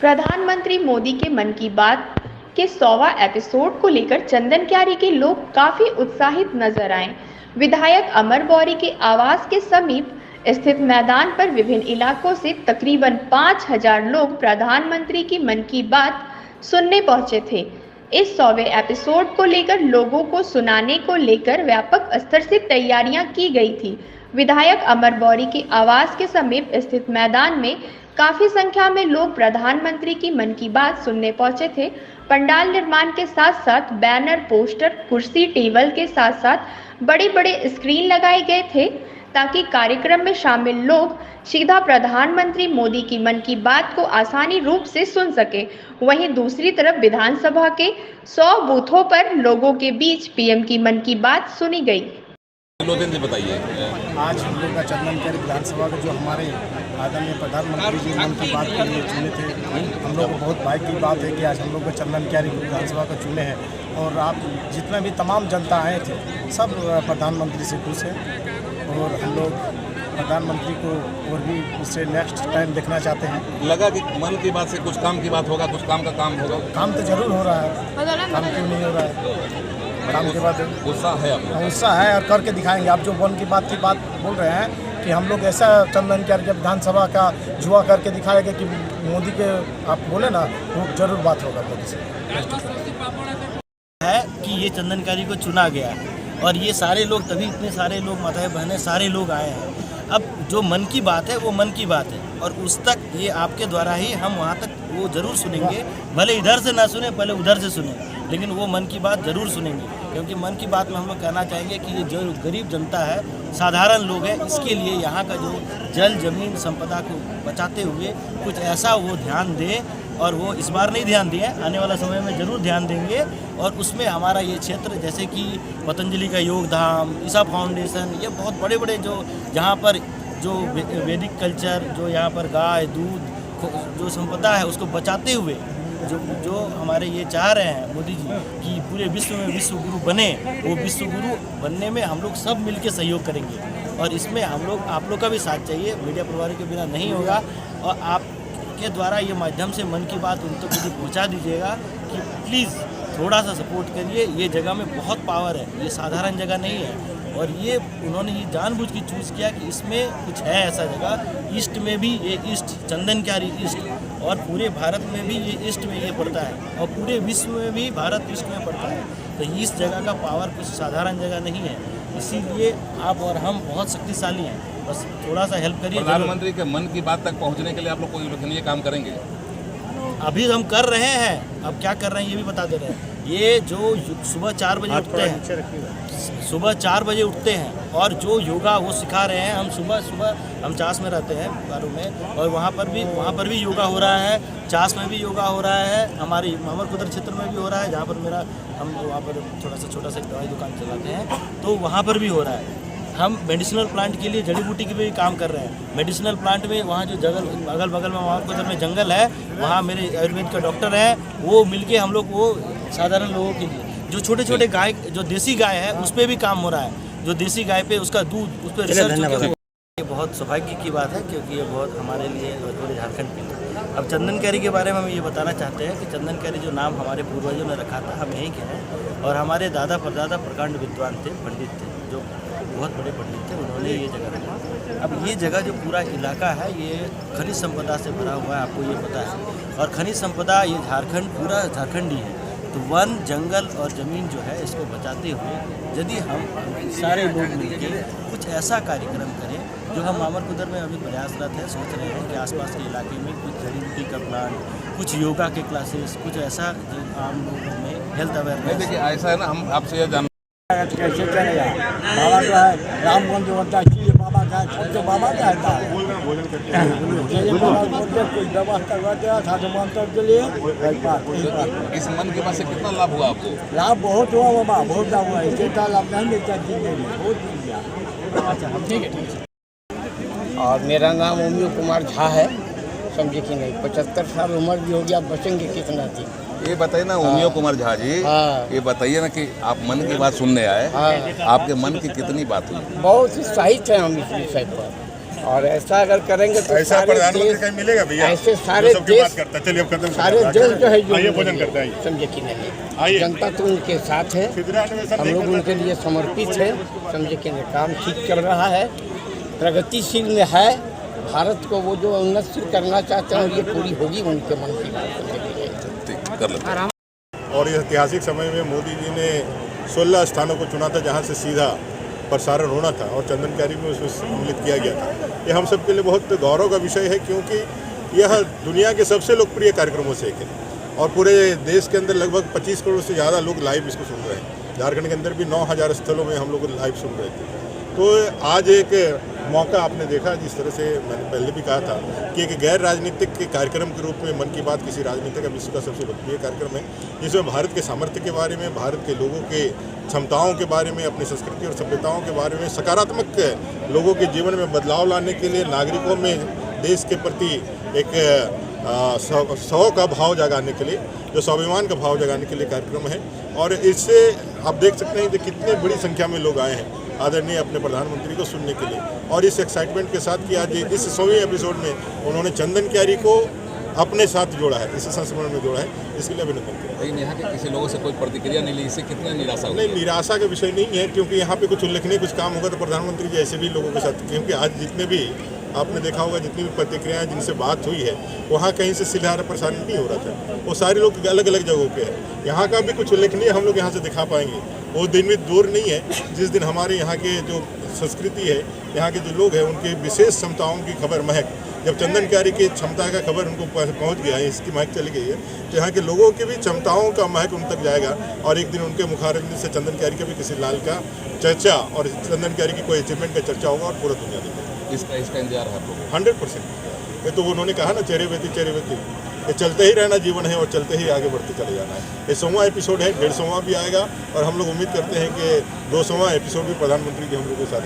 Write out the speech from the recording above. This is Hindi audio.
प्रधानमंत्री मोदी के मन की बात के 100वां एपिसोड को लेकर चंदन क्यारी के लोग काफी उत्साहित नजर आए। विधायक अमर बौरी के आवास के समीप स्थित मैदान पर विभिन्न इलाकों से तकरीबन 5000 लोग प्रधानमंत्री की मन की बात सुनने पहुंचे थे। इस 100वें एपिसोड को लेकर लोगों को सुनाने को लेकर व्यापक स्तर से तैयारियां की गई थी। विधायक अमर बौरी के आवास के समीप स्थित मैदान में काफी संख्या में लोग प्रधानमंत्री की मन की बात सुनने पहुंचे थे। पंडाल निर्माण के साथ साथ बैनर, पोस्टर, कुर्सी, टेबल के साथ साथ बड़े बड़े स्क्रीन लगाए गए थे ताकि कार्यक्रम में शामिल लोग सीधा प्रधानमंत्री मोदी की मन की बात को आसानी रूप से सुन सके। वहीं दूसरी तरफ विधानसभा के 100 बूथों पर लोगों के बीच पीएम की मन की बात सुनी गई। बताइए, आज हम लोग का चंदन क्यारी विधानसभा के जो हमारे आदरणीय प्रधानमंत्री जी मन की बात के लिए चुने थे, हम लोग को बहुत भाग्य की बात है कि आज हम लोग को चंदन क्यारी विधानसभा को चुने हैं। और आप जितना भी तमाम जनता आए थे सब प्रधानमंत्री से खुश हैं और हम लोग प्रधानमंत्री को और भी इससे नेक्स्ट टाइम देखना चाहते हैं। लगा कि मन की बात से कुछ काम की बात होगा, कुछ काम का काम होगा। काम तो जरूर हो रहा है, काम क्यों नहीं हो रहा है। काम के बाद उत्साह है, उत्साह है और करके दिखाएंगे। आप जो मन की बात बोल रहे हैं कि हम लोग ऐसा चंदन क्यारी विधानसभा का जुआ करके दिखाएंगे कि मोदी के आप बोले ना वो जरूर बात होगा मोदी से। है कि ये चंदन क्यारी को चुना गया है और ये सारे लोग तभी इतने सारे लोग माताएं बहनें सारे लोग आए हैं। अब जो मन की बात है वो मन की बात है और उस तक ये आपके द्वारा ही हम वहाँ तक वो ज़रूर सुनेंगे। भले इधर से ना सुने, पहले उधर से सुने, लेकिन वो मन की बात ज़रूर सुनेंगे। क्योंकि मन की बात में हम लोग कहना चाहेंगे कि ये जो गरीब जनता है, साधारण लोग हैं, इसके लिए यहाँ का जो जल जमीन संपदा को बचाते हुए कुछ ऐसा वो ध्यान दे। और वो इस बार नहीं ध्यान दिए, आने वाला समय में ज़रूर ध्यान देंगे। और उसमें हमारा ये क्षेत्र जैसे कि पतंजलि का योग धाम, ईसा फाउंडेशन, ये बहुत बड़े बड़े जो जहाँ पर जो वैदिक कल्चर, जो यहाँ पर गाय दूध जो संपदा है उसको बचाते हुए जो हमारे ये चाह रहे हैं मोदी जी कि पूरे विश्व में विश्व गुरु बने, वो विश्व गुरु बनने में हम लोग सब मिलकर सहयोग करेंगे। और इसमें हम लोग आप लोग का भी साथ चाहिए, मीडिया प्रभारी के बिना नहीं होगा। और आप के द्वारा ये माध्यम से मन की बात उन तक मुझे पहुँचा दीजिएगा कि प्लीज़ थोड़ा सा सपोर्ट करिए। ये जगह में बहुत पावर है, ये साधारण जगह नहीं है। और ये उन्होंने ये जानबूझ के चूज़ किया कि इसमें कुछ है ऐसा जगह। ईस्ट में भी ये ईस्ट चंदन क्यारी ईस्ट और पूरे भारत में भी ये ईस्ट में ये पड़ता है और पूरे विश्व में भी भारत ईस्ट में पड़ता है। तो इस जगह का पावर कुछ साधारण जगह नहीं है, इसीलिए आप और हम बहुत शक्तिशाली हैं। बस थोड़ा सा हेल्प करिए। प्रधानमंत्री के मन की बात तक पहुंचने के लिए आप लोग कोई उल्लेखनीय काम करेंगे? अभी हम कर रहे हैं, अब क्या कर रहे हैं ये भी बता दे रहे हैं। ये जो सुबह 4 बजे उठते हैं, सुबह 4 बजे उठते हैं और जो योगा वो सिखा रहे हैं। हम सुबह हम चास में रहते हैं बारू में, और वहाँ पर भी योगा हो रहा है। चास में भी योगा हो रहा है, हमारी अमरकुदर क्षेत्र में भी हो रहा है जहाँ पर हम वहाँ पर थोड़ा सा छोटा सा दवाई दुकान चलाते हैं, तो वहाँ पर भी हो रहा है। हम मेडिसिनल प्लांट के लिए जड़ी बूटी के भी काम कर रहे हैं। मेडिसिनल प्लांट में वहाँ जो अगल बगल में अमरकुदर में जंगल है, वहाँ मेरे आयुर्वेद का डॉक्टर है, वो मिलके हम लोग वो साधारण लोगों के लिए जो छोटे छोटे गाय, जो देसी गाय है उस पर भी काम हो रहा है। जो देसी गाय पे उसका दूध, उस पर रिसर्च। ये बहुत सौभाग्य की बात है क्योंकि ये बहुत हमारे लिए पूरे झारखंड के लिए। अब चंदन क्यारी के बारे में हम ये बताना चाहते हैं कि चंदन क्यारी जो नाम हमारे पूर्वजों ने रखा था, हम यहीं के हैं। और हमारे दादा परदादा प्रकांड विद्वान थे, पंडित थे, जो बहुत बड़े पंडित थे, उन्होंने ये जगह रखा। अब ये जगह जो पूरा इलाका है ये खनिज संपदा से भरा हुआ है, आपको ये पता है। और खनिज संपदा ये झारखंड पूरा झारखंड ही है। तो वन, जंगल और ज़मीन जो है इसको बचाते हुए यदि हम सारे लोग मिलकर कुछ ऐसा कार्यक्रम करें जो हम अमरकुदर में अभी प्रयासरत है, सोच रहे हैं कि आसपास के इलाके में कुछ जड़ी बूटी का प्लांट, कुछ योगा के क्लासेस, कुछ ऐसा जो आम लोगों में हेल्थ अवेयरनेस। देखिए ऐसा है ना, हम आपसे यह जान कैसे चलेगा। बाबा का है रामगंज होता है, बाबा का है, सब तो बाबा का है। कोई व्यवस्था कर दिया साधुमांतर के लिए। इस मन की बात से कितना लाभ हुआ आपको? लाभ बहुत हुआ बाबा, बहुत लाभ हुआ। इससे लाभ नहीं मिलता जिंदगी में, बहुत मिल गया। अच्छा, ठीक है। और मेरा नाम ओमियो कुमार झा है, समझे कि नहीं। 75 साल उम्र भी हो गया, बचेंगे कितना दिन। ये बताइए ना ओमियो कुमार झा जी, ये बताइए ना कि आप मन की बात सुनने आए, आपके मन की कितनी बात हुई? बहुत उत्साहित हैं हम इस विषय पर। और ऐसा अगर करेंगे तो ऐसा सारे प्रधानमंत्री देश, कहीं मिलेगा भैया? ऐसे सारे जो सबकी देश, बात करता है। चलिए अब खत्म सारे करते हैं। देश जो है जो आइए भोजन करते हैं। समझे कि नहीं, आइए। जनता तो उनके साथ है, हम लोग उनके लिए समर्पित है, समझे कि नहीं, काम ठीक चल रहा है, प्रगतिशील में है। भारत को वो जो उन्नतशील करना चाहते हैं ये पूरी होगी उनके मन की बात, समझे कि नहीं। ठीक, कर लेते। और इस ऐतिहासिक समय में मोदी जी ने 16 स्थानों को चुना था जहां से सीधा प्रसारण होना था और चंदन क्यारी में उसमें सम्मिलित किया गया था। ये हम सबके लिए बहुत गौरव का विषय है क्योंकि यह दुनिया के सबसे लोकप्रिय कार्यक्रमों से एक है और पूरे देश के अंदर लगभग 25 करोड़ से ज़्यादा लोग लाइव इसको सुन रहे हैं। झारखंड के अंदर भी 9000 स्थलों में हम लोग लाइव सुन रहे थे। तो आज एक मौका आपने देखा, जिस तरह से मैंने पहले भी कहा था कि एक गैर राजनीतिक के कार्यक्रम के रूप में मन की बात किसी राजनीति का विश्व का सबसे लोकप्रिय कार्यक्रम है, जिसमें भारत के सामर्थ्य के बारे में, भारत के लोगों के क्षमताओं के बारे में, अपनी संस्कृति और सभ्यताओं के बारे में, सकारात्मक लोगों के जीवन में बदलाव लाने के लिए, नागरिकों में देश के प्रति एक सौ का भाव जगाने के लिए, जो स्वाभिमान का भाव जगाने के लिए कार्यक्रम है। और इससे आप देख सकते हैं कि कितने बड़ी संख्या में लोग आए हैं आदरणीय अपने प्रधानमंत्री को सुनने के लिए और इस एक्साइटमेंट के साथ कि आज इस 100वें एपिसोड में उन्होंने चंदन क्यारी को अपने साथ जोड़ा है, इस संस्मरण में जोड़ा है, इसके लिए अभिनंदन करें। लेकिन यहाँ के किसी लोगों से कोई प्रतिक्रिया नहीं ली, इससे कितना निराशा हुई? नहीं, निराशा का विषय नहीं है क्योंकि यहाँ पे कुछ उल्लेखनीय कुछ काम होगा तो प्रधानमंत्री जी ऐसे भी लोगों के साथ, क्योंकि आज जितने भी आपने देखा होगा जितनी भी प्रतिक्रियाएं जिनसे बात हुई है वहाँ कहीं से सिलहारा प्रसारण नहीं हो रहा था, वो सारे लोग अलग अलग जगहों पे हैं। यहाँ का भी कुछ उल्लेखनीय हम लोग यहाँ से दिखा पाएंगे। वो दिन भी दूर नहीं है जिस दिन हमारे यहाँ के जो संस्कृति है, यहाँ के जो लोग हैं उनके विशेष क्षमताओं की खबर महक, जब चंदन क्यारी की क्षमता का खबर उनको पहुँच गया है, इसकी महक चली गई है, तो यहाँ के लोगों की भी क्षमताओं का महक उन तक जाएगा और एक दिन उनके मुखारबिंद से चंदन क्यारी का भी किसी लाल का चर्चा और चंदन क्यारी की कोई अचीवमेंट का चर्चा होगा और पूरा दुनिया देखेगा। इसका इंतजार है आप लोगों को? 100%। ये तो उन्होंने कहा ना, चेहरे बेती ये चलते ही रहना जीवन है और चलते ही आगे बढ़ते चले जाना है। ये 100वां एपिसोड है, 150वां भी आएगा और हम लोग उम्मीद करते हैं कि 200वां एपिसोड भी प्रधानमंत्री जी हम लोग के साथ